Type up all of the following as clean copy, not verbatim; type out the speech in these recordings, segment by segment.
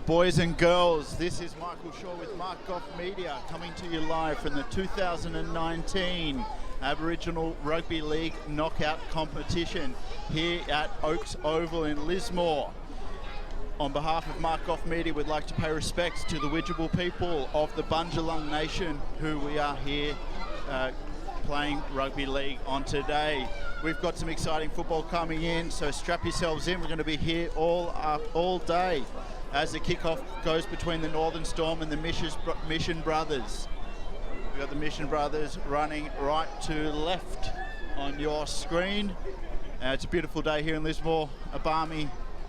Boys and girls, this is Michael Shaw with Mark Goff Media coming to you live from the 2019 Aboriginal Rugby League knockout competition here at Oaks Oval in Lismore. On behalf of Mark Goff Media, we'd like to pay respects to the Widjabul people of the Bundjalung Nation who we are here playing rugby league on today. We've got some exciting football coming in, so strap yourselves in. We're going to be here all day as the kickoff goes between the Northern Storm and the Mission Brothers. We've got the Mission Brothers running right to left on your screen. It's a beautiful day here in Lismore, a balmy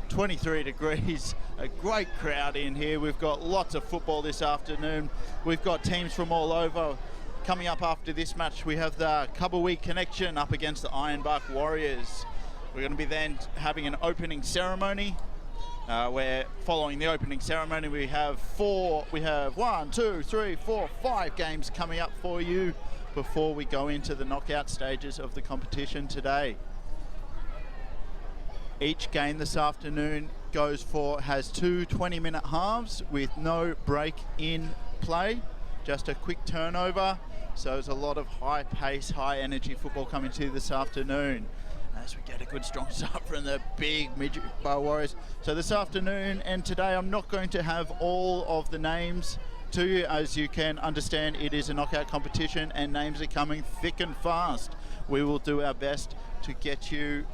23 degrees, a great crowd in here. We've got lots of football this afternoon. We've got teams from all over. Coming up after this match, we have the Cubberwee Connection up against the Ironbark Warriors. We're going to be then having an opening ceremony. Where following the opening ceremony, we have 5 games coming up for you before we go into the knockout stages of the competition today. Each game this afternoon has 2 20-minute halves with no break in play, just a quick turnover. So there's a lot of high pace, high energy football coming to you this afternoon as we get a good strong start from the big Midget-Bar Warriors. So this afternoon and today, I'm not going to have all of the names to you. As you can understand, it is a knockout competition and names are coming thick and fast. We will do our best to get you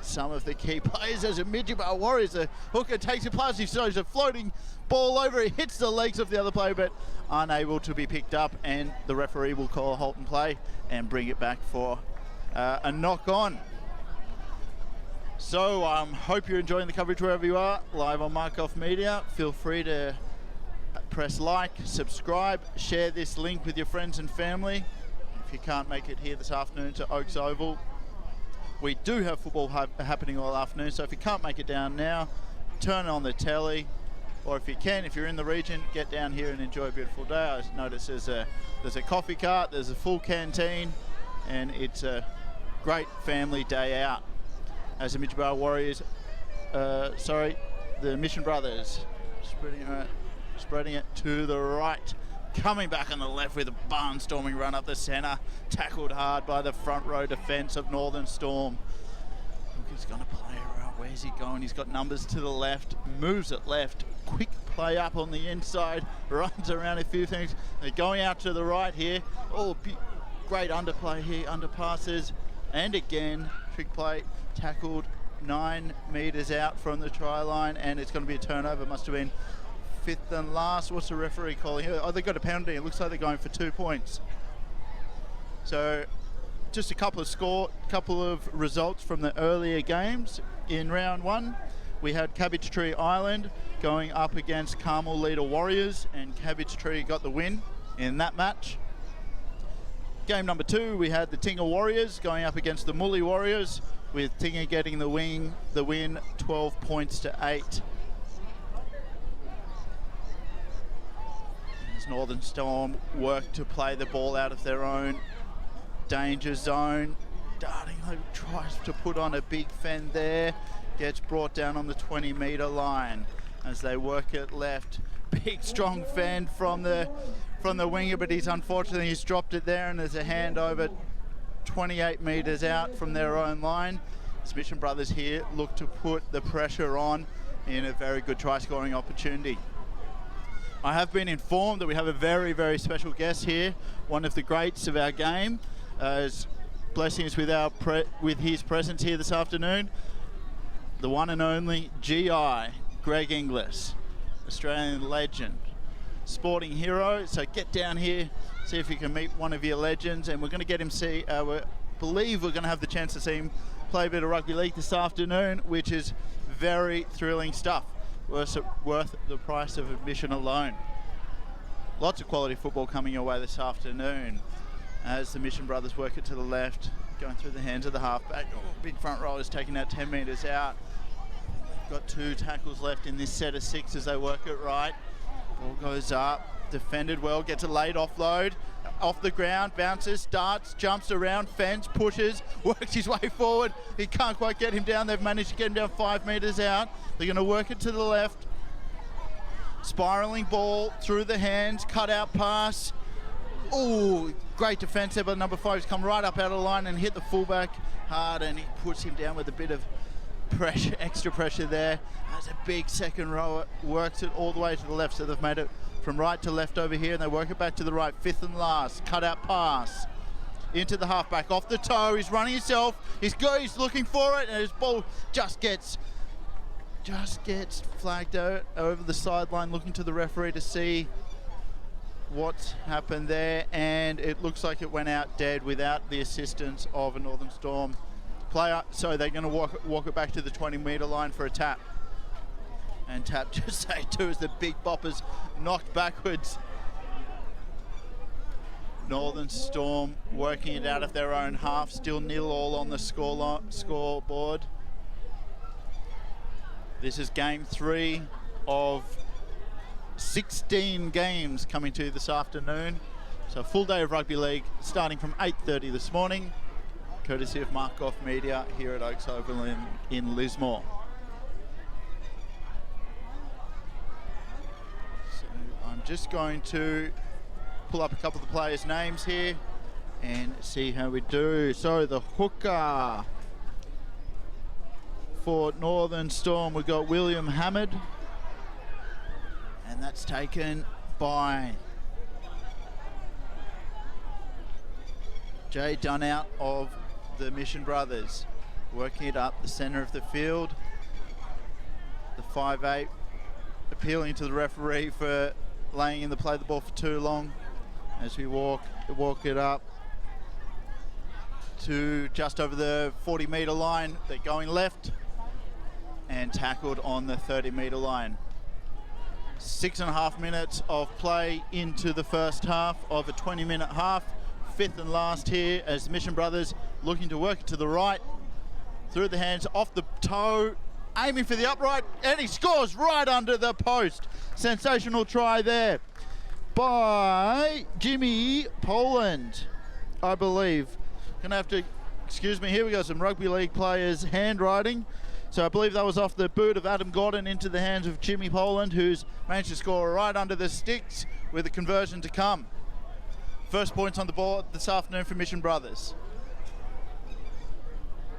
some of the key players. As a Midget-Bar Warriors, the hooker takes it past, he throws a floating ball over, it hits the legs of the other player but unable to be picked up, and the referee will call a halt and play and bring it back for a knock on. So hope you're enjoying the coverage wherever you are, live on Mark Goff Media. Feel free to press like, subscribe, share this link with your friends and family. If you can't make it here this afternoon to Oaks Oval, we do have football happening all afternoon, so if you can't make it down now, turn on the telly, or if you can, if you're in the region, get down here and enjoy a beautiful day. I notice there's a coffee cart, there's a full canteen, and it's a great family day out. As the Midget-Bar Warriors, the Mission Brothers, spreading it to the right. Coming back on the left with a barnstorming run up the centre. Tackled hard by the front row defence of Northern Storm. He's going to play around. Where's he going? He's got numbers to the left. Moves it left. Quick play up on the inside. Runs around a few things. They're going out to the right here. Oh, great underplay here. Underpasses. And again, trick play. Tackled 9 metres out from the try line. And it's going to be a turnover. Must have been fifth and last. What's the referee calling here? Oh, they got a penalty. It looks like they're going for 2 points. So just a couple of results from the earlier games. In round 1, we had Cabbage Tree Island going up against Carnival Leader Warriors, and Cabbage Tree got the win in that match. Game number 2, we had the Tinga Warriors going up against the Mully Warriors, with Tinga getting the win 12 points to 8. Northern Storm work to play the ball out of their own danger zone. Darting tries to put on a big fend there, gets brought down on the 20-metre line as they work it left. Big strong fend from the winger, but he's dropped it there, and there's a handover 28 metres out from their own line. The Mission Brothers here look to put the pressure on in a very good try-scoring opportunity. I have been informed that we have a very, very special guest here, one of the greats of our game, is blessing us with his presence here this afternoon, the one and only GI, Greg Inglis, Australian legend, sporting hero. So get down here, see if you can meet one of your legends, and we're going to get him believe we're going to have the chance to see him play a bit of rugby league this afternoon, which is very thrilling stuff. Worth the price of admission alone. Lots of quality football coming your way this afternoon as the Mission Brothers work it to the left, going through the hands of the halfback. Oh, big front row is taking that 10 metres out. Got 2 tackles left in this set of 6 as they work it right. Ball goes up, defended well, gets a late offload. Off the ground, bounces, darts, jumps around, fence, pushes, works his way forward. He can't quite get him down. They've managed to get him down 5 metres out. They're going to work it to the left. Spiraling ball through the hands, cut out pass. Oh, great defence there by number 5. He's come right up out of the line and hit the fullback hard, and he puts him down with a bit of pressure, extra pressure there. That's a big second rower, works it all the way to the left, so they've made it from right to left over here, and they work it back to the right. 5th and last, cut out pass into the halfback, off the toe. He's running himself. He's looking for it, and his ball just gets flagged out over the sideline, looking to the referee to see what's happened there, and it looks like it went out dead without the assistance of a Northern Storm player, so they're going to walk it back to the 20-metre line for a tap. And tap just say too as the big boppers knocked backwards. Northern Storm working it out of their own half, still 0-all on the scoreboard. This is game 3 of 16 games coming to this afternoon. So a full day of rugby league starting from 8:30 this morning, courtesy of Markov Media here at Oaks Oval in Lismore. So I'm just going to pull up a couple of the players' names here and see how we do. So the hooker for Northern Storm, we've got William Hammond, and that's taken by Jay Dunout of the Mission Brothers, working it up the centre of the field. The 5'8", appealing to the referee for laying in the play the ball for too long as we walk it up to just over the 40-metre line. They're going left and tackled on the 30-metre line. 6.5 minutes of play into the first half of a 20-minute half. 5th and last here as the Mission Brothers looking to work it to the right, through the hands, off the toe, aiming for the upright, and he scores right under the post. Sensational try there by Jimmy Poland, I believe. Gonna have to, excuse me, here we go, some rugby league players' handwriting. So I believe that was off the boot of Adam Gordon into the hands of Jimmy Poland, who's managed to score right under the sticks with a conversion to come. First points on the board this afternoon for Mission Brothers.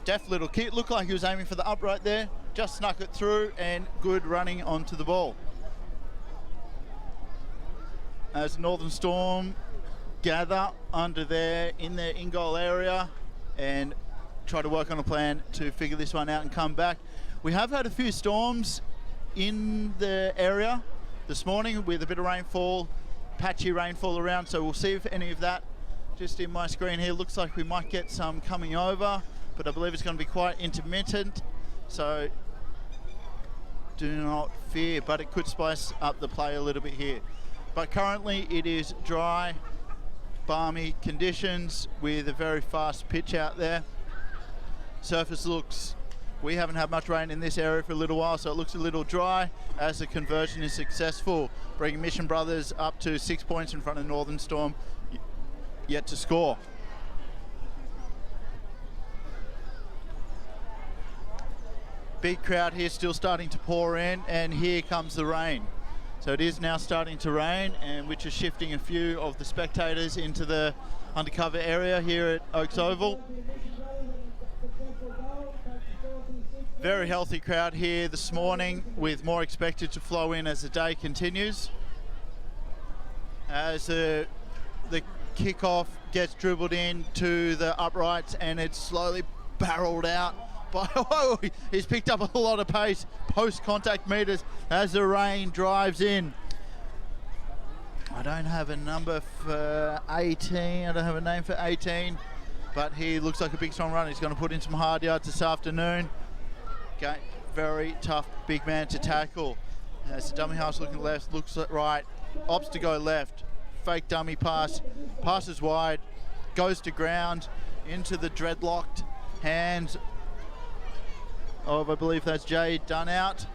Deft little kick, looked like he was aiming for the upright there, just snuck it through, and good running onto the ball. As Northern Storm gather under there in their in-goal area and try to work on a plan to figure this one out and come back. We have had a few storms in the area this morning with a bit of rainfall, patchy rainfall around, so we'll see if any of that, just in my screen here, looks like we might get some coming over, but I believe it's going to be quite intermittent, so do not fear, but it could spice up the play a little bit here. But currently it is dry, balmy conditions with a very fast pitch out there. Surface looks, we haven't had much rain in this area for a little while, so it looks a little dry as the conversion is successful, bringing Mission Brothers up to 6 points in front of Northern Storm, yet to score. Big crowd here still starting to pour in, and here comes the rain. So it is now starting to rain, and which is shifting a few of the spectators into the undercover area here at Oaks Oval. Very healthy crowd here this morning, with more expected to flow in as the day continues. As the kickoff gets dribbled in to the uprights, and it's slowly barreled out. Whoa, he's picked up a lot of pace, post-contact meters as the rain drives in. I don't have a number for 18, I don't have a name for 18, but he looks like a big strong runner. He's going to put in some hard yards this afternoon. Okay, very tough big man to tackle. As the dummy half's looking left, looks right, opts to go left. Fake dummy pass, passes wide, goes to ground, into the dreadlocked hands of, I believe that's Jay Dunout,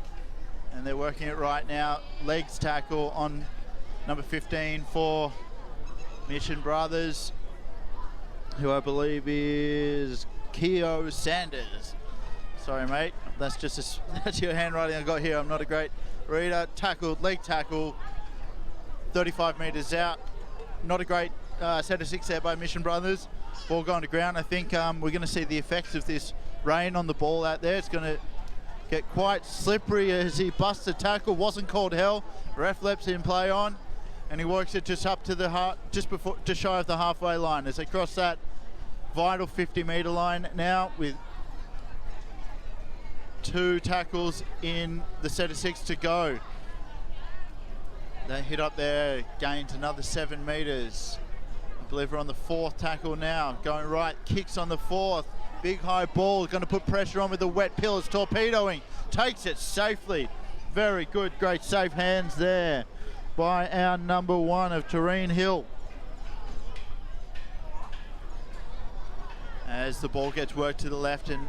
and they're working it right now. Legs tackle on number 15 for Mission Brothers, who I believe is Keo Sanders. Sorry, mate. That's just that's your handwriting I got here. I'm not a great reader. Tackled, leg tackle, 35 metres out. Not a great set of 6 there by Mission Brothers. Ball going to ground. I think we're going to see the effects of this rain on the ball out there. It's going to get quite slippery as he busts a tackle. Wasn't called hell. Ref lets him play on, and he works it just up to the just shy of the halfway line as they cross that vital 50-metre line now with 2 tackles in the set of 6 to go. They hit up there, gains another 7 metres. I believe we're on the 4th tackle now. Going right, kicks on the 4th. Big high ball, going to put pressure on with the wet pillars, torpedoing. Takes it safely. Very good, great safe hands there by our number 1 of Terrene Hill. As the ball gets worked to the left and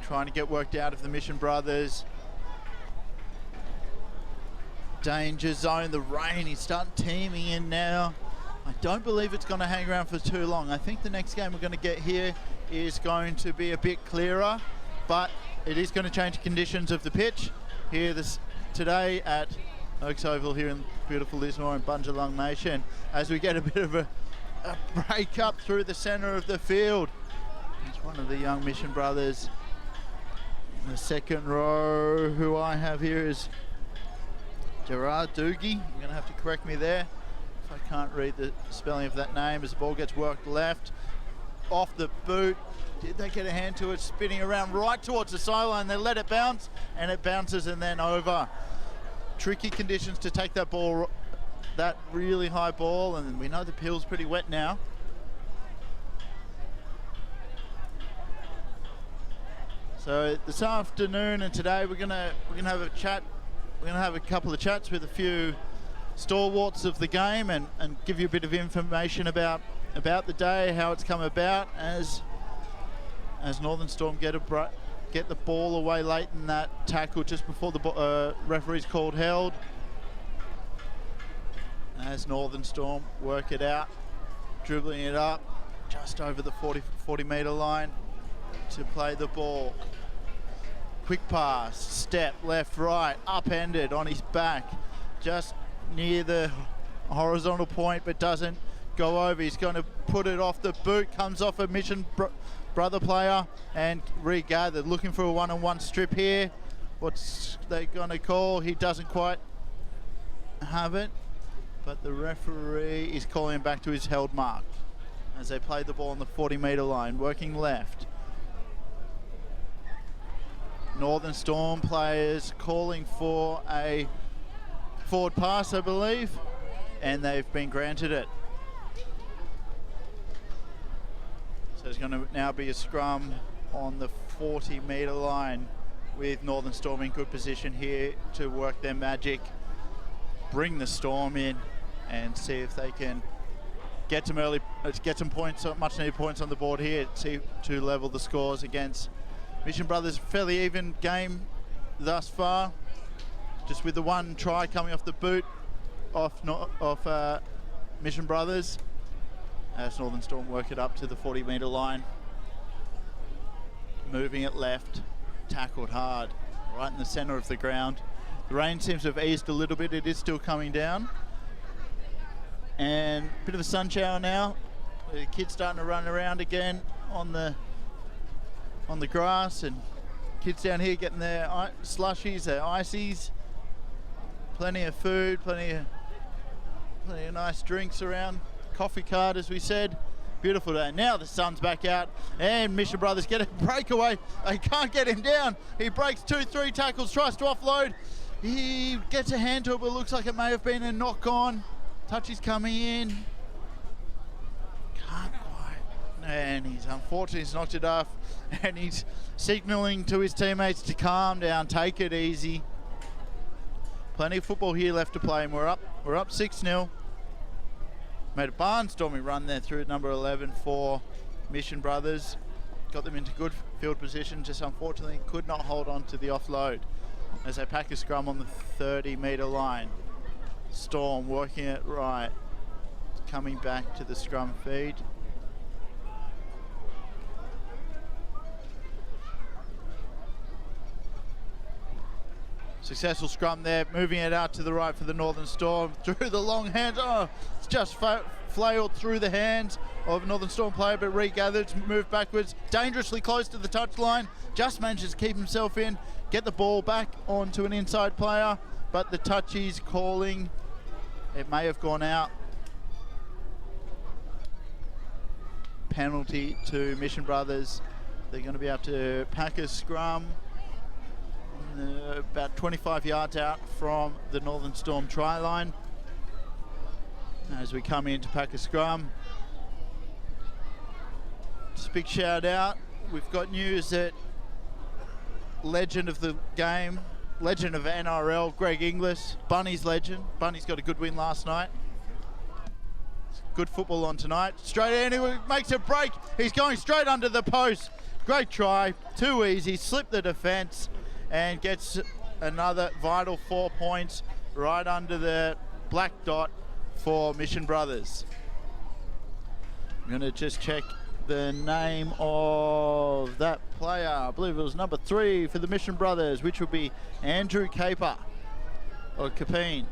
trying to get worked out of the Mission Brothers. Danger zone, the rain is starting teeming in now. I don't believe it's going to hang around for too long. I think the next game we're going to get here is going to be a bit clearer, but it is going to change the conditions of the pitch here today at Oaks Oval here in beautiful Lismore and Bundjalung Nation as we get a bit of a break up through the centre of the field. It's one of the young Mission Brothers. In the second row, who I have here is Gerard Doogie. You're going to have to correct me there if I can't read the spelling of that name as the ball gets worked left. Off the boot. Did they get a hand to it? Spinning around right towards the sideline. They let it bounce, and it bounces and then over. Tricky conditions to take that ball, that really high ball, and we know the pill's pretty wet now. So this afternoon and today we're gonna have a chat. We're gonna have a couple of chats with a few stalwarts of the game and give you a bit of information about the day, how it's come about as Northern Storm get the ball away late in that tackle just before the referee's called held. As Northern Storm work it out, dribbling it up just over the 40 metre line to play the ball. Quick pass, step, left, right, upended on his back, just near the horizontal point, but doesn't go over. He's going to put it off the boot, comes off a Mission Brother player and regathered, looking for a one-on-one strip here. What's they going to call? He doesn't quite have it, but the referee is calling him back to his held mark as they play the ball on the 40 metre line, working left. Northern Storm players calling for a forward pass, I believe, and they've been granted it. So there's going to now be a scrum on the 40 metre line with Northern Storm in good position here to work their magic, bring the Storm in and see if they can get some points, much needed points on the board here to level the scores against Mission Brothers. Fairly even game thus far, just with the one try coming off the boot off Mission Brothers as Northern Storm work it up to the 40 metre line, moving it left, tackled hard right in the centre of the ground. The rain seems to have eased a little bit. It is still coming down, and a bit of a sun shower now. The kids starting to run around again on the grass, and kids down here getting their slushies, their ices, plenty of food, plenty of nice drinks around. Coffee cart, as we said. Beautiful day. Now the sun's back out, and Mission Brothers get a breakaway. They can't get him down. He breaks 2-3 tackles, tries to offload. He gets a hand to it, but looks like it may have been a knock on. Touch is coming in. Can't quite. And he's unfortunately knocked it off, and he's signalling to his teammates to calm down, take it easy. Plenty of football here left to play, and we're up 6-0. Made a barnstorming run there through number 11 for Mission Brothers. Got them into good field position, just unfortunately could not hold on to the offload as they pack a scrum on the 30 metre line. Storm working it right, coming back to the scrum feed. Successful scrum there, moving it out to the right for the Northern Storm. Through the long hands, it's just flailed through the hands of Northern Storm player, but regathered, moved backwards, dangerously close to the touchline. Just manages to keep himself in, get the ball back onto an inside player, but the touchy's calling. It may have gone out. Penalty to Mission Brothers. They're going to be able to pack a scrum about 25 yards out from the Northern Storm try line. As we come in to pack a scrum. Just a big shout out. We've got news that legend of the game, legend of NRRRL, Greg Inglis, Bunny's legend. Bunny's got a good win last night. Good football on tonight. Straight in, he makes a break. He's going straight under the post. Great try, too easy, slipped the defence and gets another vital 4 points right under the black dot for Mission Brothers. I'm going to just check the name of that player. I believe it was number 3 for the Mission Brothers, which would be Andrew Caper, or Capine.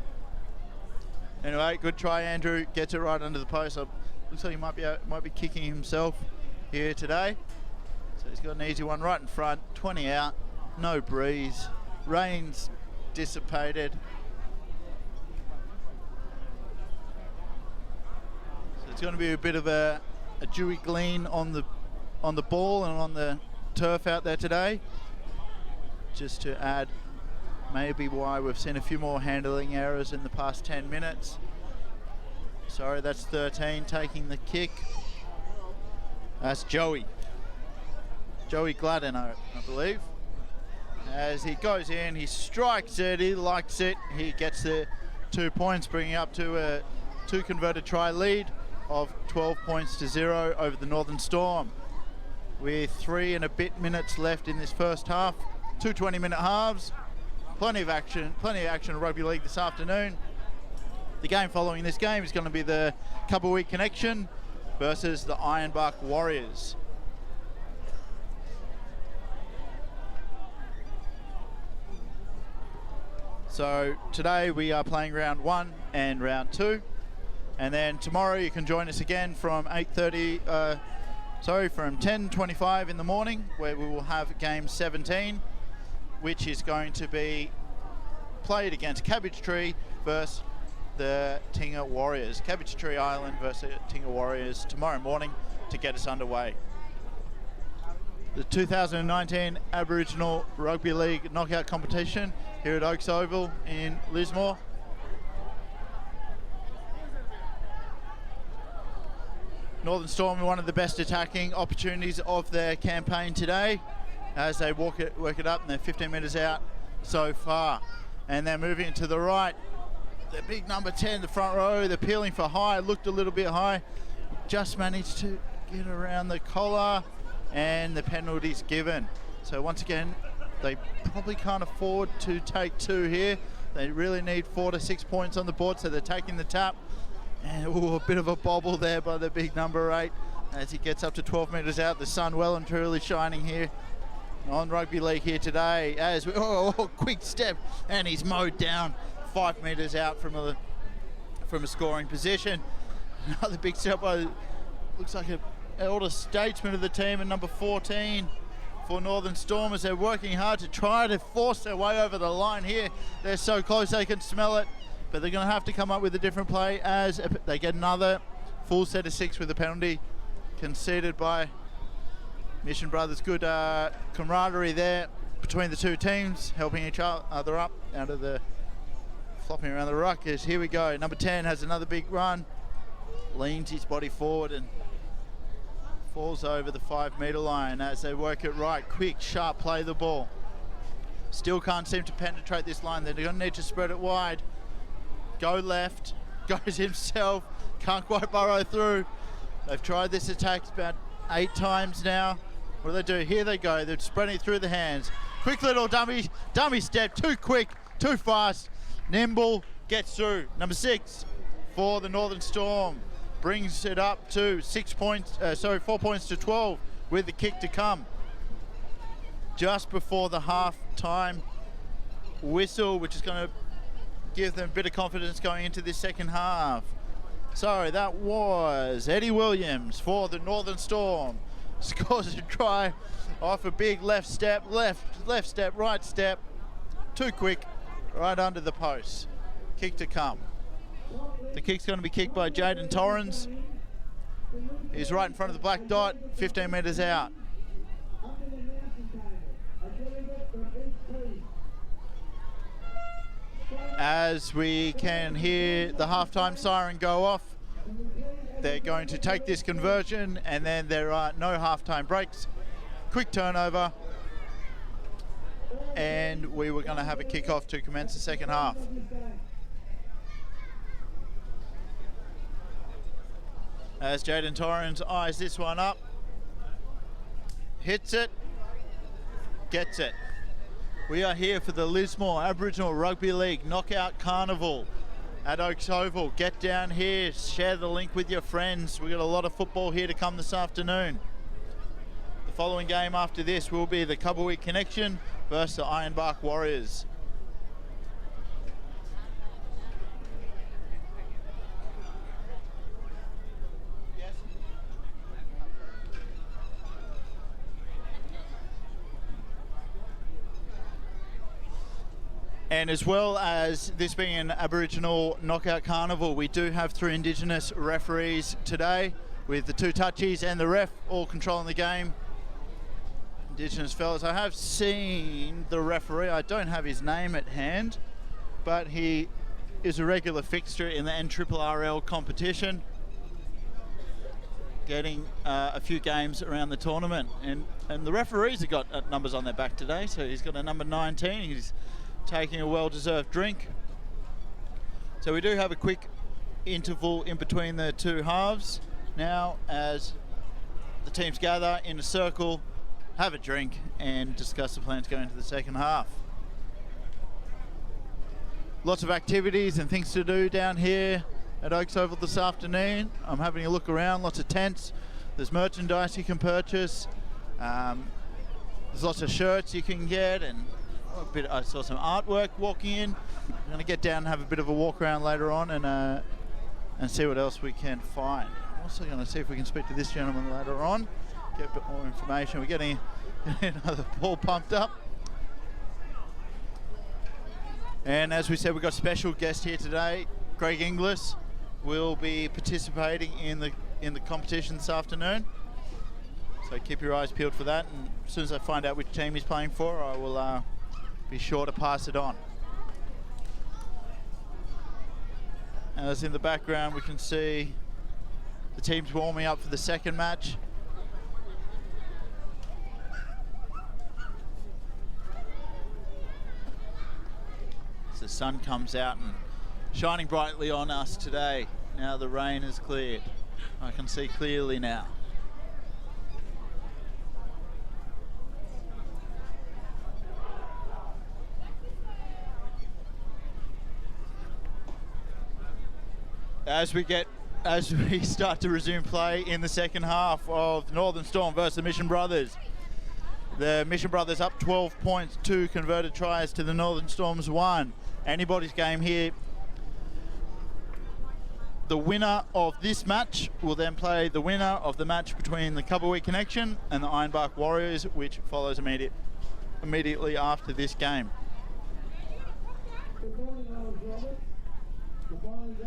Anyway, good try, Andrew. Gets it right under the post. Looks like he might be kicking himself here today. So he's got an easy one right in front, 20 out, no breeze, rain's dissipated. So it's going to be a bit of a dewy glean on the ball and on the turf out there today. Just to add maybe why we've seen a few more handling errors in the past 10 minutes. Sorry, that's 13 taking the kick. That's Joey Gladden, I believe. As he goes in, he strikes it, he likes it, he gets the 2 points, bringing up to a 2 converted try lead of 12 points to 0 over the Northern Storm. With 3 and a bit minutes left in this first half, 2 20-minute halves, plenty of action in rugby league this afternoon. The game following this game is going to be the Couple Week Connection versus the Ironbark Warriors. So today we are playing round 1 and round 2, and then tomorrow you can join us again from 10:25 in the morning, where we will have game 17, which is going to be played against Cabbage Tree versus the Tinga Warriors. Cabbage Tree Island versus Tinga Warriors tomorrow morning to get us underway. The 2019 Aboriginal Rugby League knockout competition here at Oaks Oval in Lismore. Northern Storm are one of the best attacking opportunities of their campaign today as they work it up, and they're 15 metres out so far. And they're moving to the right. The big number 10, the front row, they're peeling for high, looked a little bit high, just managed to get around the collar, and the penalty's given. So once again, they probably can't afford to take 2 here. They really need 4 to 6 points on the board, so they're taking the tap. And a bit of a bobble there by the big number 8 as he gets up to 12 metres out. The sun well and truly shining here on Rugby League here today. As quick step, and he's mowed down 5 metres out from a scoring position. Another big step by, looks like an elder statesman of the team, and number 14 for Northern Storm, as they're working hard to try to force their way over the line here. They're so close they can smell it, but they're going to have to come up with a different play as they get another full set of 6 with a penalty conceded by Mission Brothers. Good camaraderie there between the two teams, helping each other up out of the flopping around the ruck. As here we go, number 10 has another big run, leans his body forward and falls over the 5 metre line as they work it right. Quick, sharp play the ball. Still can't seem to penetrate this line. They're going to need to spread it wide. Go left, goes himself, can't quite burrow through. They've tried this attack about 8 times now. What do they do? Here they go, they're spreading it through the hands. Quick little dummy step, too quick, too fast. Nimble, gets through. Number 6 for the Northern Storm brings it up to 4 points to 12 with the kick to come. Just before the half-time whistle, which is going to give them a bit of confidence going into this second half. So that was Eddie Williams for the Northern Storm. Scores a try off a big left step, left step, right step. Too quick, right under the post. Kick to come. The kick's going to be kicked by Jaden Torrens. He's right in front of the black dot, 15 metres out. As we can hear the halftime siren go off, they're going to take this conversion, and then there are no halftime breaks. Quick turnover, and we were going to have a kickoff to commence the second half. As Jaden Torrens eyes this one up, hits it, gets it. We are here for the Lismore Aboriginal Rugby League Knockout Carnival at Oaks Oval. Get down here, share the link with your friends. We've got a lot of football here to come this afternoon. The following game after this will be the Cubberweek Connection versus the Ironbark Warriors. And as well as this being an Aboriginal Knockout Carnival, we do have 3 Indigenous referees today, with the 2 touchies and the ref all controlling the game. Indigenous fellas. I have seen the referee. I don't have his name at hand, but he is a regular fixture in the NRRRL competition, getting a few games around the tournament. And the referees have got numbers on their back today, so he's got a number 19. He's taking a well-deserved drink. So we do have a quick interval in between the 2 halves now, as the teams gather in a circle, have a drink, and discuss the plans going into the second half. Lots of activities and things to do down here at Oaks Oval this afternoon. I'm having a look around, lots of tents. There's merchandise you can purchase. There's lots of shirts you can get, and I saw some artwork walking in. I'm going to get down and have a bit of a walk around later on and see what else we can find. I'm also going to see if we can speak to this gentleman later on, get a bit more information. We're getting another ball pumped up. And as we said, we've got a special guest here today. Greg Inglis will be participating in the competition this afternoon. So keep your eyes peeled for that. And as soon as I find out which team he's playing for, I will be sure to pass it on. As in the background, we can see the teams warming up for the second match. As the sun comes out and shining brightly on us today. Now the rain is cleared. I can see clearly now. As we start to resume play in the second half of Northern Storm versus the Mission Brothers. The Mission Brothers up 12 points, 2 converted tries to the Northern Storm's 1. Anybody's game here. The winner of this match will then play the winner of the match between the Cubberweek Connection and the Ironbark Warriors, which follows immediately after this game.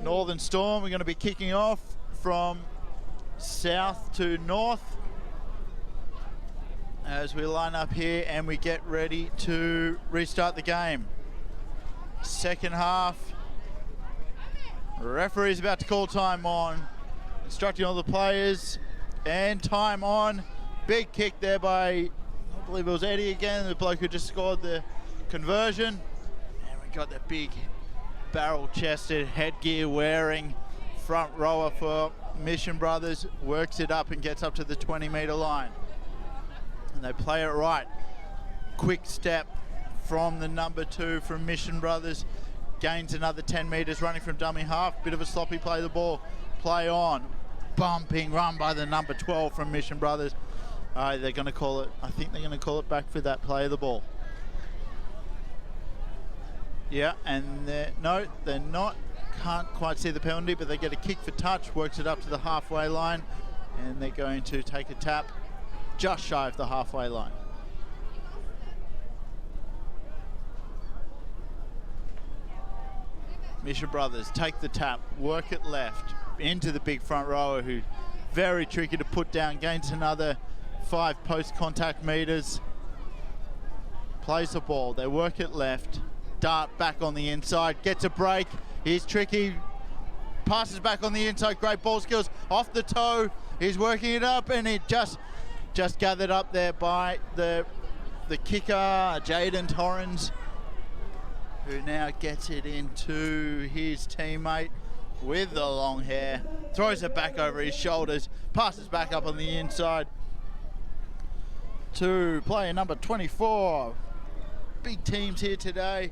Northern Storm, we're going to be kicking off from south to north as we line up here and we get ready to restart the game. Second half. Referee's about to call time on, instructing all the players, and time on. Big kick there by, I believe it was Eddie again, the bloke who just scored the conversion. And we got the big barrel-chested, headgear wearing front rower for Mission Brothers, works it up and gets up to the 20-metre line. And they play it right. Quick step from the number 2 from Mission Brothers, gains another 10 metres running from dummy half. Bit of a sloppy play, the ball play on. Bumping run by the number 12 from Mission Brothers. They're going to call it, I think they're going to call it back for that play of the ball. Yeah, and they're not. Can't quite see the penalty, but they get a kick for touch, works it up to the halfway line, and they're going to take a tap just shy of the halfway line. Mission Brothers take the tap, work it left into the big front rower, who very tricky to put down, gains another 5 post-contact meters, plays the ball, they work it left, dart back on the inside, gets a break, he's tricky, passes back on the inside, great ball skills, off the toe, he's working it up, and it just gathered up there by the kicker, Jaden Torrens, who now gets it into his teammate with the long hair, throws it back over his shoulders, passes back up on the inside to player number 24. Big teams here today.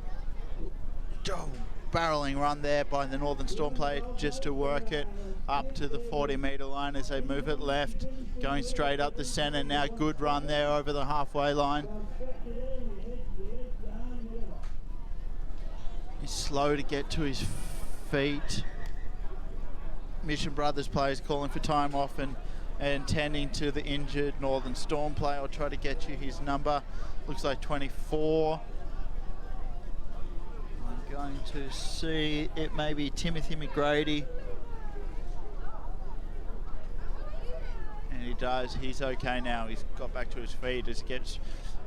Oh, barreling run there by the Northern Storm player just to work it up to the 40-metre line as they move it left, going straight up the centre. Now good run there over the halfway line. He's slow to get to his feet. Mission Brothers players calling for time off and tending to the injured Northern Storm player. I'll try to get you his number. Looks like 24. I'm going to see, it may be Timothy McGrady. And he does, he's okay now. He's got back to his feet as he gets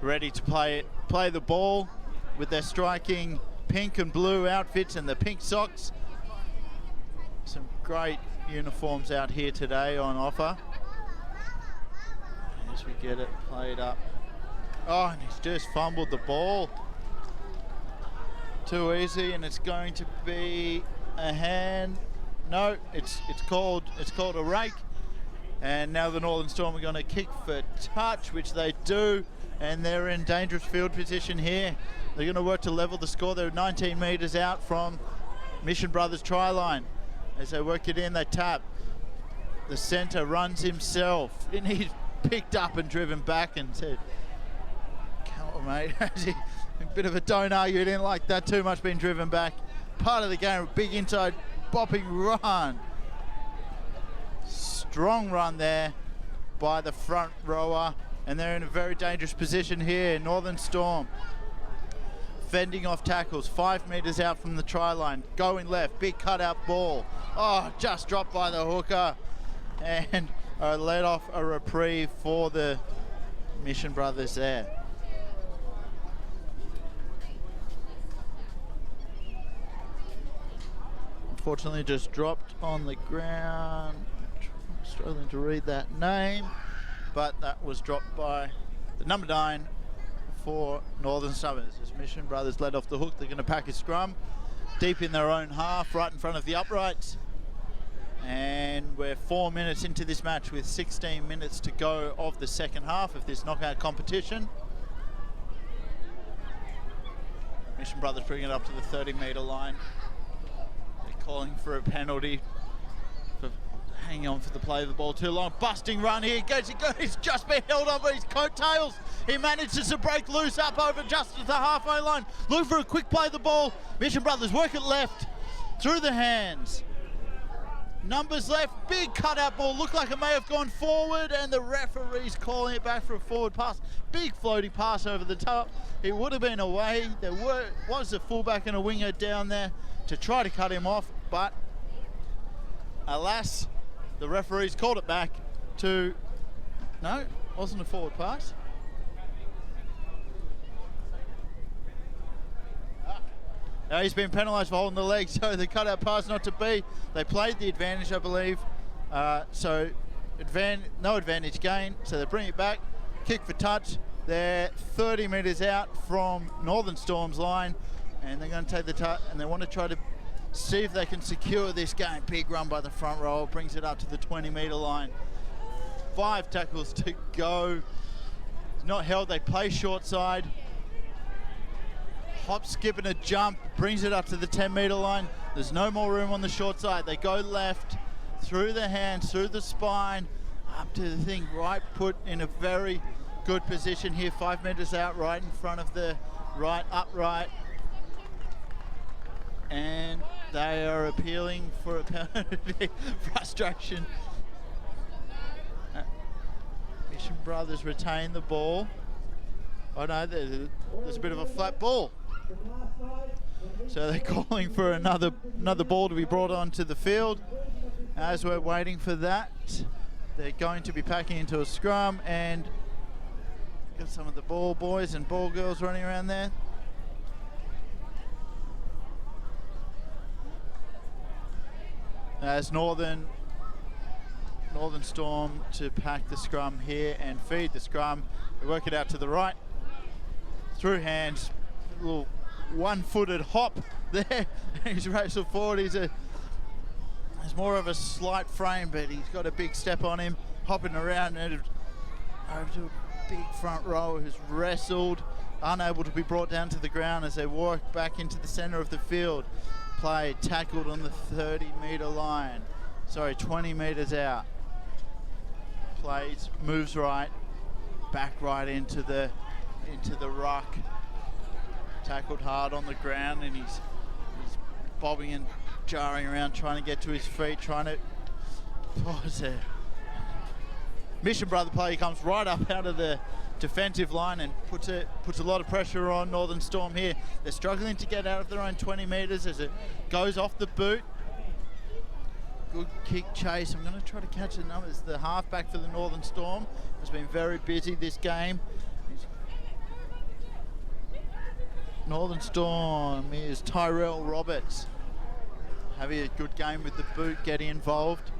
ready to play the ball with their striking pink and blue outfits and the pink socks. Some great uniforms out here today on offer. As we get it played up. Oh, and he's just fumbled the ball. Too easy, and it's going to be a hand. No, it's called a rake. And now the Northern Storm are going to kick for touch, which they do, and they're in dangerous field position here. They're going to work to level the score. They're 19 metres out from Mission Brothers try line. As they work it in, they tap. The centre runs himself, and he's picked up and driven back and said, "Come on, mate." A bit of a don't argue, it didn't like that too much being driven back. Part of the game, big inside bopping run. Strong run there by the front rower, and they're in a very dangerous position here. Northern Storm fending off tackles, 5 metres out from the try line, going left, big cutout ball. Oh, just dropped by the hooker, and let off a reprieve for the Mission Brothers there. Unfortunately, just dropped on the ground. I'm struggling to read that name, but that was dropped by the number 9 for Northern Summers. As Mission Brothers led off the hook, they're going to pack a scrum deep in their own half, right in front of the uprights. And we're 4 minutes into this match with 16 minutes to go of the second half of this knockout competition. Mission Brothers bring it up to the 30-metre line. They're calling for a penalty for hanging on for the play of the ball too long. Busting run here, he's just been held on by his coattails. He manages to break loose up over just at the halfway line. Look for a quick play of the ball. Mission Brothers work it left, through the hands. Numbers left, big cutout ball, looked like it may have gone forward, and the referee's calling it back for a forward pass. Big floaty pass over the top. It would have been away. There was a fullback and a winger down there to try to cut him off, but alas, the referee's called it back to, no, wasn't a forward pass. Now he's been penalised for holding the leg, so the cutout pass not to be. They played the advantage, I believe. So no advantage gain, so they bring it back. Kick for touch. They're 30 metres out from Northern Storm's line, and they're going to take the touch, and they want to try to see if they can secure this game. Big run by the front row, brings it up to the 20-metre line. 5 tackles to go. It's not held, they play short side. Hop, skip and a jump, brings it up to the 10-metre line. There's no more room on the short side. They go left, through the hands, through the spine, up to the thing, right, put in a very good position here, 5 metres out, right in front of the right upright. And they are appealing for a penalty. Frustration. Mission Brothers retain the ball. Oh no, there's a bit of a flat ball. So they're calling for another ball to be brought onto the field. As we're waiting for that, they're going to be packing into a scrum, and got some of the ball boys and ball girls running around there. As Northern Storm to pack the scrum here and feed the scrum. They work it out to the right. Through hands, a little one-footed hop there. He's racing forward. He's more of a slight frame, but he's got a big step on him, hopping around and over to a big front row who's wrestled, unable to be brought down to the ground as they walk back into the centre of the field. Play tackled on the 30-metre line. Sorry, 20 metres out. Plays, moves right, back right into the ruck. Tackled hard on the ground, and he's bobbing and jarring around, trying to get to his feet, Mission Brother player comes right up out of the defensive line and puts a lot of pressure on Northern Storm here. They're struggling to get out of their own 20 metres as it goes off the boot. Good kick chase. I'm going to try to catch the numbers. The halfback for the Northern Storm has been very busy this game. Northern Storm is Tyrell Roberts. Having a good game with the boot, getting involved.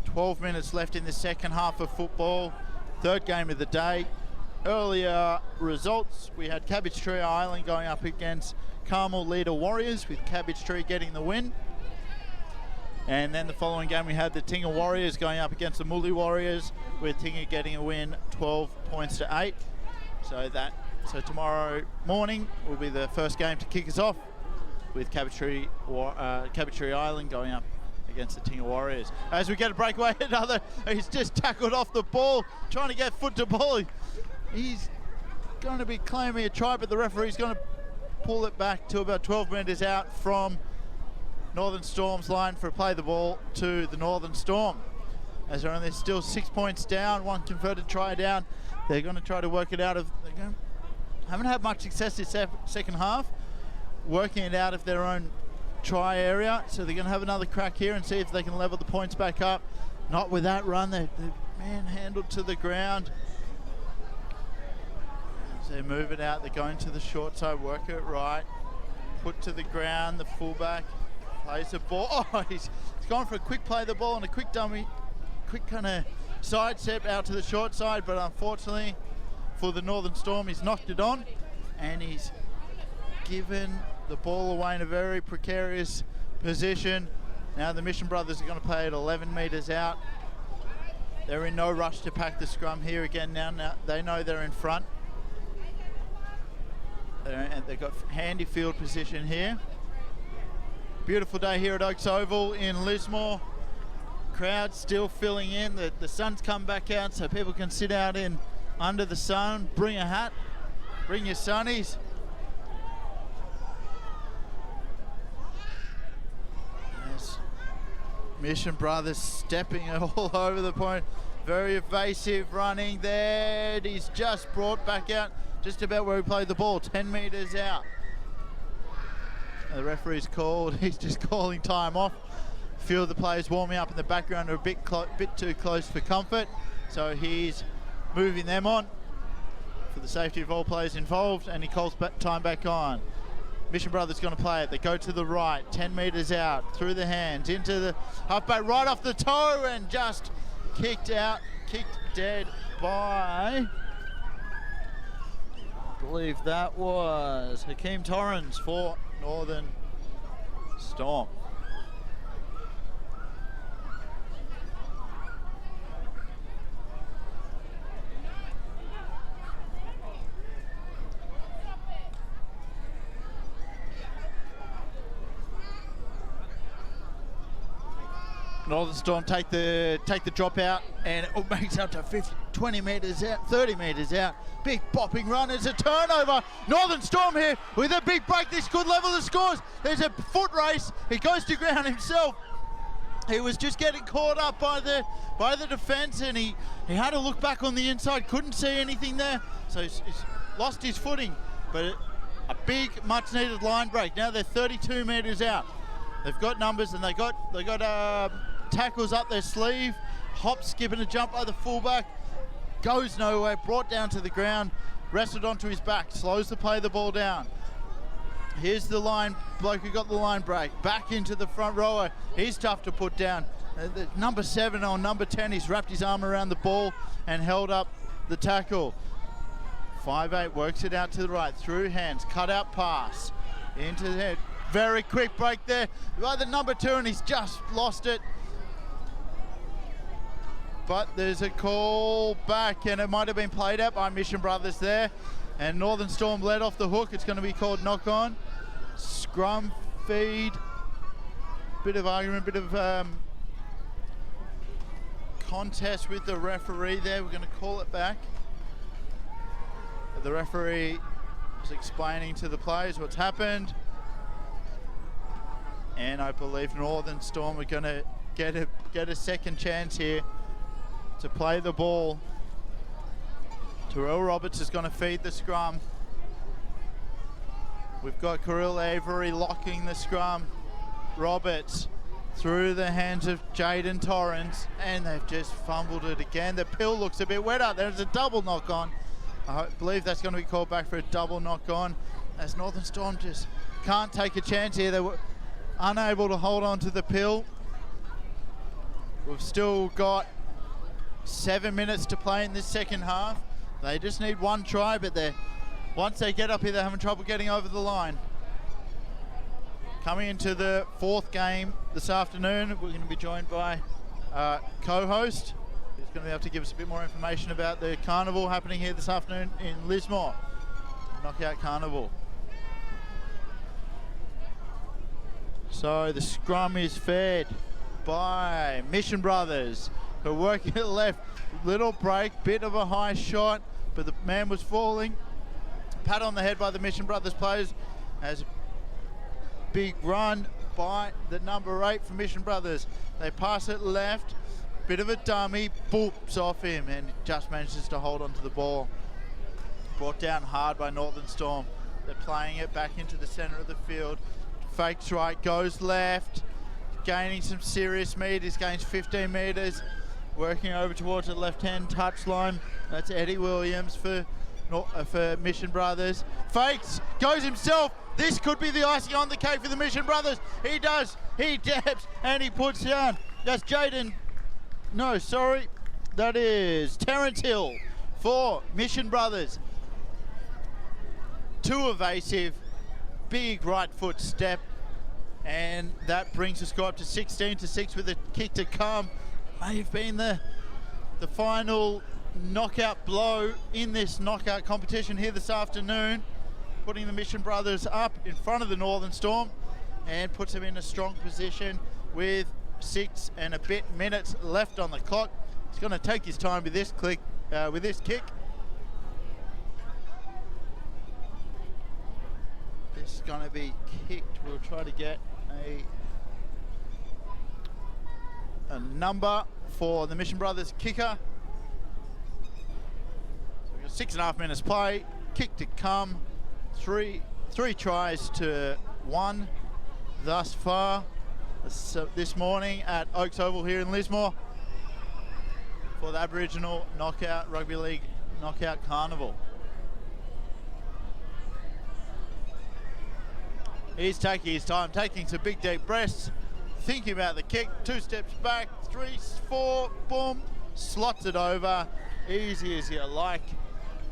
12 minutes left in the second half of football. Third game of the day. Earlier results, we had Cabbage Tree Island going up against Carnival Leader Warriors, with Cabbage Tree getting the win. And then the following game we had the Tinga Warriors going up against the Mully Warriors, with Tinga getting a win 12 points to 8. So tomorrow morning will be the first game to kick us off, with Cabbage Tree Island going up against the Tinga Warriors. As we get a breakaway, he's just tackled off the ball, trying to get foot to ball. He's going to be claiming a try, but the referee's going to pull it back to about 12 metres out from Northern Storm's line for a play the ball to the Northern Storm. As they're only still 6 points down, one converted try down. They're going to try to work it out of. Haven't had much success this second half, working it out of their own try area. So they're going to have another crack here and see if they can level the points back up. Not with that run. They're manhandled to the ground. As they move it out, they're going to the short side, work it right, put to the ground. The fullback plays the ball. Oh, he's gone for a quick play of the ball and a quick dummy, quick kind of side step out to the short side, but unfortunately for the Northern Storm, he's knocked it on and he's given the ball away in a very precarious position. Now the Mission Brothers are going to play it 11 metres out. They're in no rush to pack the scrum here again now they know they're in front. And they've got handy field position here. Beautiful day here at Oaks Oval in Lismore. Crowd still filling in. The sun's come back out so people can sit out in under the sun. Bring a hat, bring your sunnies. Yes. Mission Brothers stepping all over the point. Very evasive running there. He's just brought back out just about where he played the ball, 10 metres out. The referee's called. He's just calling time off. A few of the players warming up in the background are a bit too close for comfort, so he's moving them on for the safety of all players involved, and he calls time back on. Mission Brothers going to play it. They go to the right, 10 metres out, through the hands, into the halfback, right off the toe, and just kicked dead by, I believe that was Hakeem Torrens for Northern Storm. Northern Storm take the drop out, and it makes up to 20 metres out, 30 metres out. Big bopping run. It's a turnover. Northern Storm here with a big break. This could level the scores. There's a foot race. He goes to ground himself. He was just getting caught up by the defence, and he had to look back on the inside. Couldn't see anything there, so he's lost his footing. But a big, much-needed line break. Now they're 32 metres out. They've got numbers, and they got tackles up their sleeve. Hop, skip, and a jump by the fullback. Goes nowhere, brought down to the ground, wrestled onto his back, slows to play the ball down. Here's the line bloke who got the line break. Back into the front rower. He's tough to put down. Number 7 on number 10, he's wrapped his arm around the ball and held up the tackle. 5'8", works it out to the right, through hands, cut out pass, into the head. Very quick break there by the number 2, and he's just lost it. But there's a call back, and it might have been played out by Mission Brothers there. And Northern Storm led off the hook. It's going to be called knock on. Scrum, feed, bit of argument, bit of contest with the referee there. We're going to call it back. The referee was explaining to the players what's happened. And I believe Northern Storm are going to get a second chance here to play the ball. Terrell Roberts is going to feed the scrum. We've got Kirill Avery locking the scrum. Roberts through the hands of Jaden Torrens, and they've just fumbled it again. The pill looks a bit wetter. There's a double knock on. I believe that's going to be called back for a double knock on, as Northern Storm just can't take a chance here. They were unable to hold on to the pill. We've still got 7 minutes to play in this second half. They just need one try, but once they get up here, they're having trouble getting over the line. Coming into the 4th game this afternoon, we're going to be joined by co-host, who's going to be able to give us a bit more information about the carnival happening here this afternoon in Lismore. Knockout Carnival. So the scrum is fed by Mission Brothers, who are working at left. Little break, bit of a high shot, but the man was falling. Pat on the head by the Mission Brothers players. As a big run by the number 8 for Mission Brothers. They pass it left, bit of a dummy, boops off him, and just manages to hold onto the ball. Brought down hard by Northern Storm. They're playing it back into the center of the field. Fakes right, goes left, gaining some serious meters, gains 15 meters. Working over towards the left-hand touchline. That's Eddie Williams for Mission Brothers. Fakes, goes himself. This could be the icing on the cake for the Mission Brothers. He does, he dabs, and he puts down. That's Jaden. No, sorry. That is Terrence Hill for Mission Brothers. Too evasive. Big right foot step. And that brings the score up to 16-6 with a kick to come. May have been the final knockout blow in this knockout competition here this afternoon, putting the Mission Brothers up in front of the Northern Storm and puts them in a strong position with 6 and a bit minutes left on the clock. He's going to take his time with this kick. This is going to be kicked. We'll try to get a number for the Mission Brothers kicker. So we've got 6.5 minutes play. Kick to come. Three tries to 1 thus far this morning at Oaks Oval here in Lismore for the Aboriginal Rugby League Knockout Carnival. He's taking his time, taking some big deep breaths, thinking about the kick. 2 steps back, 3, 4, boom, slots it over, easy as you like.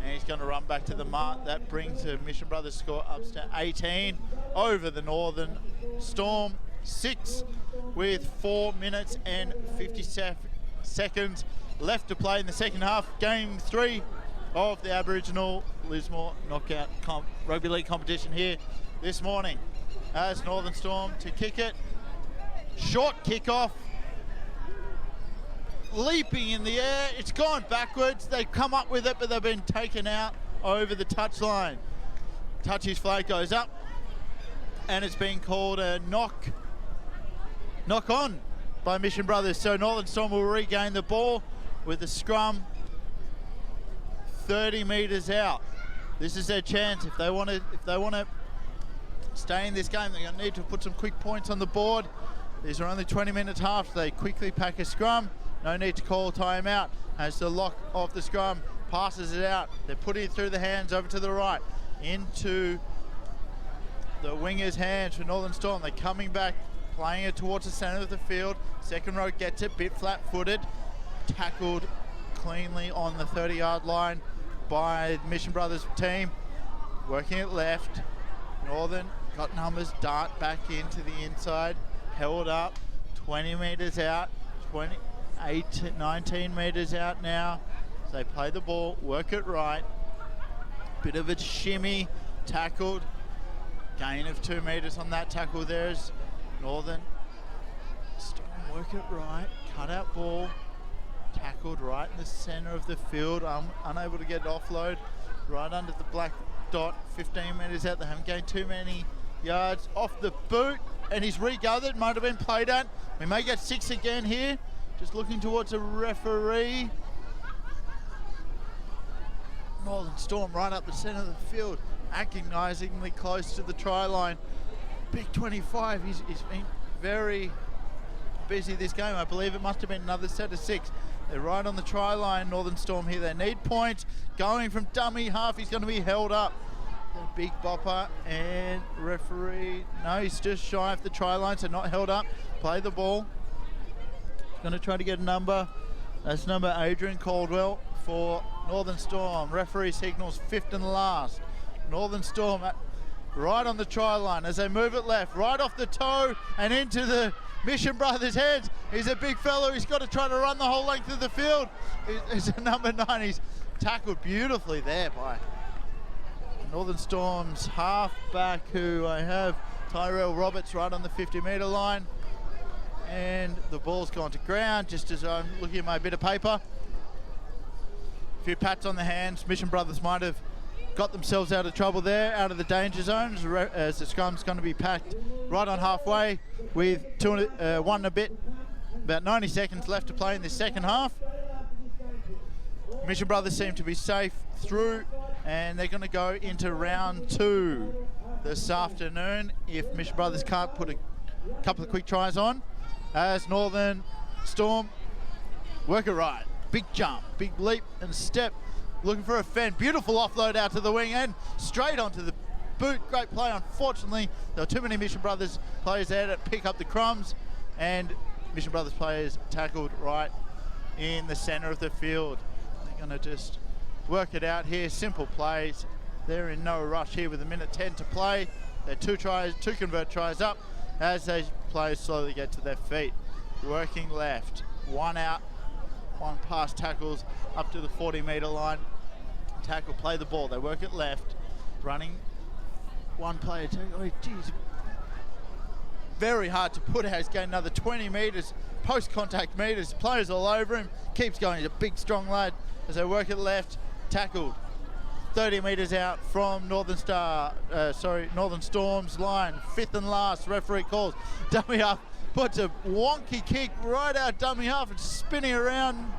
And he's going to run back to the mark. That brings the Mission Brothers score up to 18 over the Northern Storm. 6 with 4 minutes and 50 seconds left to play in the second half. Game 3 of the Aboriginal Lismore Knockout Rugby League competition here this morning. As Northern Storm to kick it. Short kickoff. leaping in the air. It's gone backwards. They come up with it, but they've been taken out over the touchline. Touchy's flag goes up, and it's been called a knock on by Mission Brothers. So Northern Storm will regain the ball with the scrum 30 metres out. This is their chance. If they want to stay in this game, they're going to need to put some quick points on the board. These are only 20 minutes half. They quickly pack a scrum. No need to call timeout as the lock of the scrum passes it out. They're putting it through the hands over to the right into the winger's hands for Northern Storm. They're coming back, playing it towards the centre of the field. Second row gets it, bit flat-footed. Tackled cleanly on the 30-yard line by the Mission Brothers team. Working it left. Northern got numbers, dart back into the inside. Held up, 20 metres out, 19 metres out now. So they play the ball, work it right. Bit of a shimmy, tackled. Gain of 2 metres on that tackle there is Northern. Storm work it right, cut out ball. Tackled right in the centre of the field, unable to get offload. Right under the black dot, 15 metres out. They haven't gained too many yards off the boot. And he's regathered, might have been played at. We may get 6 again here. Just looking towards a referee. Northern Storm right up the centre of the field, agonisingly close to the try line. Big 25, he's been very busy this game. I believe it must have been another set of 6. They're right on the try line, Northern Storm here. They need points. Going from dummy half, he's going to be held up. Big bopper and referee. No, he's just shy of the try line, so not held up. Play the ball. Going to try to get a number. That's number Adrian Caldwell for Northern Storm. Referee signals 5th and last. Northern Storm right on the try line as they move it left, right off the toe and into the Mission Brothers' heads. He's a big fellow. He's got to try to run the whole length of the field. He's a number 9. He's tackled beautifully there by Northern Storm's half-back, who I have Tyrell Roberts right on the 50-metre line. And the ball's gone to ground just as I'm looking at my bit of paper. A few pats on the hands. Mission Brothers might have got themselves out of trouble there, out of the danger zone, as the scrum's going to be packed right on halfway with 1 and a bit. About 90 seconds left to play in this second half. Mission Brothers seem to be safe through, and they're going to go into round 2 this afternoon if Mission Brothers can't put a couple of quick tries on. As Northern Storm work it right. Big jump, big leap and step. Looking for a fend. Beautiful offload out to the wing and straight onto the boot. Great play. Unfortunately, there were too many Mission Brothers players there to pick up the crumbs, and Mission Brothers players tackled right in the centre of the field. They're going to just work it out here. Simple plays. They're in no rush here with 1:10 to play. They're 2 convert tries up as those players slowly get to their feet. Working left. 1 out. 1 pass tackles up to the 40-metre line. Tackle, play the ball. They work it left. Running 1 player. Oh, geez. Very hard to put out. He's gained another 20 metres. Post-contact metres. Players all over him. Keeps going. He's a big, strong lad. As they work it left. Tackled. 30 metres out from Northern Storm's line. 5th and last. Referee calls. Dummy up. Puts a wonky kick right out dummy half. It's spinning around.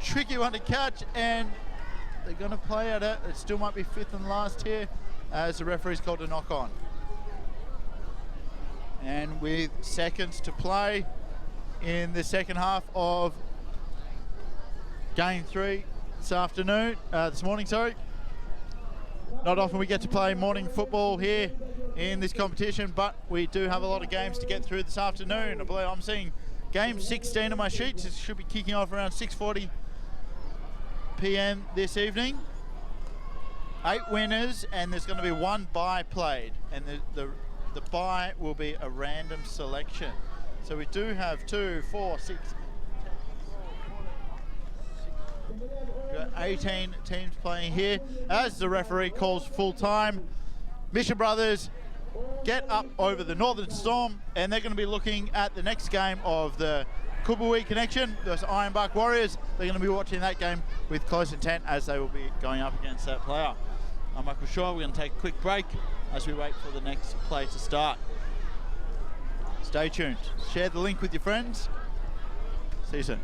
Tricky one to catch, and they're going to play at it. It still might be 5th and last here as the referee's called a knock on. And with seconds to play in the second half of game 3 this morning, sorry. Not often we get to play morning football here in this competition, but we do have a lot of games to get through this afternoon. I believe I'm seeing game 16 on my sheets. It should be kicking off around 6:40 p.m. this evening. 8 winners, and there's going to be 1 bye played, and the bye will be a random selection. So we do have 2, 4, 6, 18 teams playing here as the referee calls full time. Mission Brothers get up over the Northern Storm, and they're going to be looking at the next game of the Kubawee Connection versus Ironbark Warriors. They're going to be watching that game with close intent as they will be going up against that player. I'm Michael Shaw. We're going to take a quick break as we wait for the next play to start. Stay tuned. Share the link with your friends. See you soon.